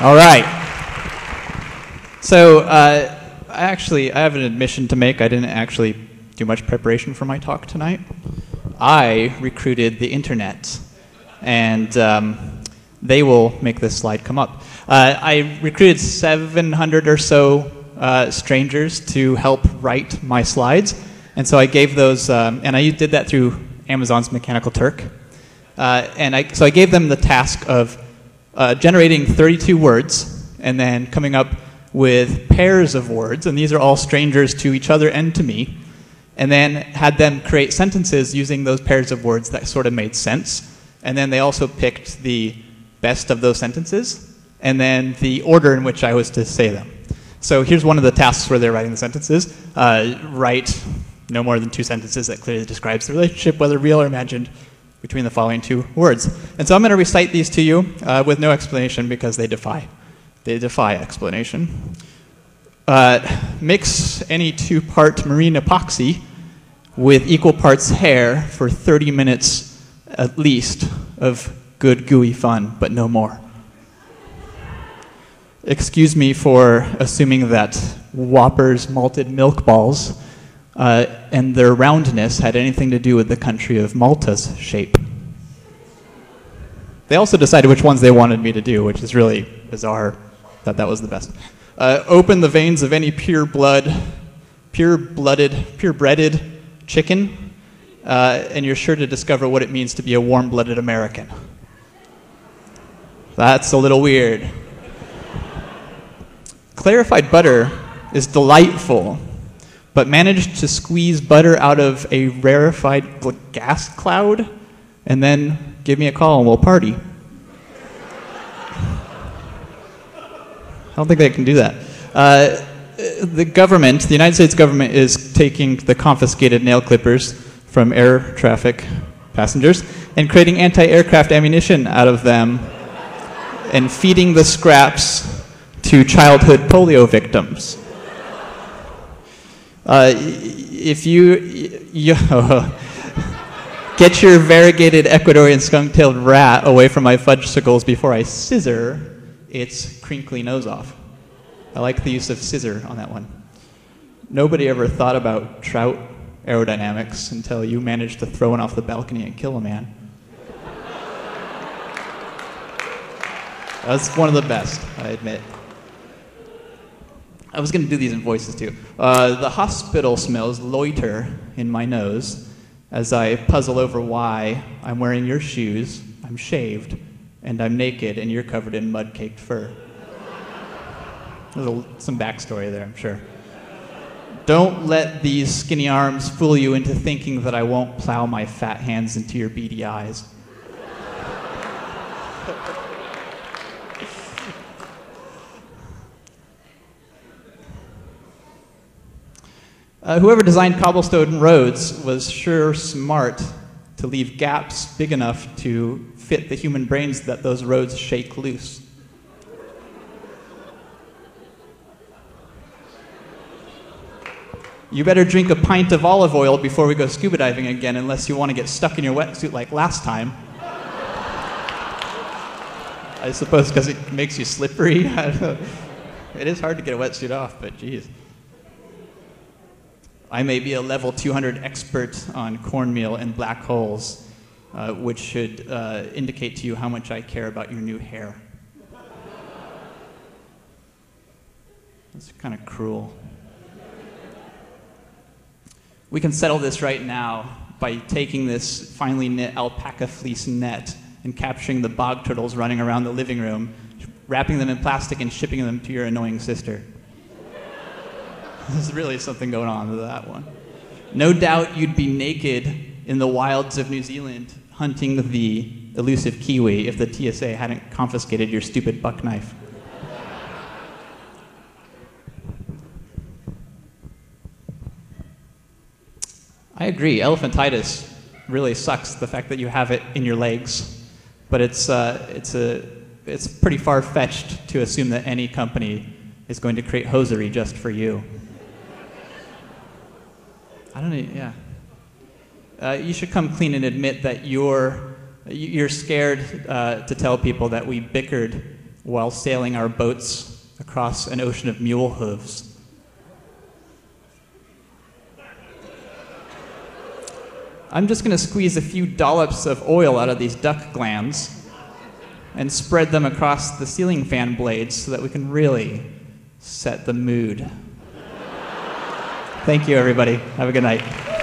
All right. So I have an admission to make. I didn't actually do much preparation for my talk tonight. I recruited the internet, and they will make this slide come up. I recruited 700 or so strangers to help write my slides, and so I gave those, and I did that through Amazon's Mechanical Turk. So I gave them the task of generating 32 words and then coming up with pairs of words, and these are all strangers to each other and to me, and then had them create sentences using those pairs of words that sort of made sense. And then they also picked the best of those sentences and then the order in which I was to say them. So here's one of the tasks where they're writing the sentences. Write no more than 2 sentences that clearly describes the relationship, whether real or imagined, between the following 2 words. And so I'm going to recite these to you with no explanation because they defy explanation. Mix any 2-part marine epoxy with equal parts hair for 30 minutes at least of good gooey fun, but no more. Excuse me for assuming that Whopper's malted milk balls and their roundness had anything to do with the country of Malta's shape. They also decided which ones they wanted me to do, which is really bizarre. Thought that was the best. Open the veins of any purebred chicken, and you're sure to discover what it means to be a warm-blooded American. That's a little weird. Clarified butter is delightful, but managed to squeeze butter out of a rarified gas cloud, and then give me a call and we'll party. I don't think they can do that. The United States government is taking the confiscated nail clippers from air traffic passengers and creating anti-aircraft ammunition out of them and feeding the scraps to childhood polio victims. If you get your variegated Ecuadorian skunk-tailed rat away from my fudgesicles before I scissor its crinkly nose off. I like the use of scissor on that one. Nobody ever thought about trout aerodynamics until you managed to throw one off the balcony and kill a man. That's one of the best, I admit. I was going to do these in voices too. The hospital smells loiter in my nose as I puzzle over why I'm wearing your shoes, I'm shaved, and I'm naked, and you're covered in mud-caked fur. There's some backstory there, I'm sure. Don't let these skinny arms fool you into thinking that I won't plow my fat hands into your beady eyes. Whoever designed cobblestone roads was sure smart to leave gaps big enough to fit the human brains that those roads shake loose. You better drink a pint of olive oil before we go scuba diving again, unless you want to get stuck in your wetsuit like last time. I suppose because it makes you slippery. I don't know. It is hard to get a wetsuit off, but geez. I may be a level 200 expert on cornmeal and black holes, which should indicate to you how much I care about your new hair. That's kind of cruel. We can settle this right now by taking this finely knit alpaca fleece net and capturing the bog turtles running around the living room, wrapping them in plastic and shipping them to your annoying sister. There's really something going on with that one. No doubt you'd be naked in the wilds of New Zealand hunting the elusive kiwi if the TSA hadn't confiscated your stupid buck knife. I agree, elephantitis really sucks, the fact that you have it in your legs, but it's pretty far-fetched to assume that any company is going to create hosiery just for you. I don't know, yeah. You should come clean and admit that you're scared to tell people that we bickered while sailing our boats across an ocean of mule hooves. I'm just going to squeeze a few dollops of oil out of these duck glands and spread them across the ceiling fan blades so that we can really set the mood. Thank you, everybody. Have a good night.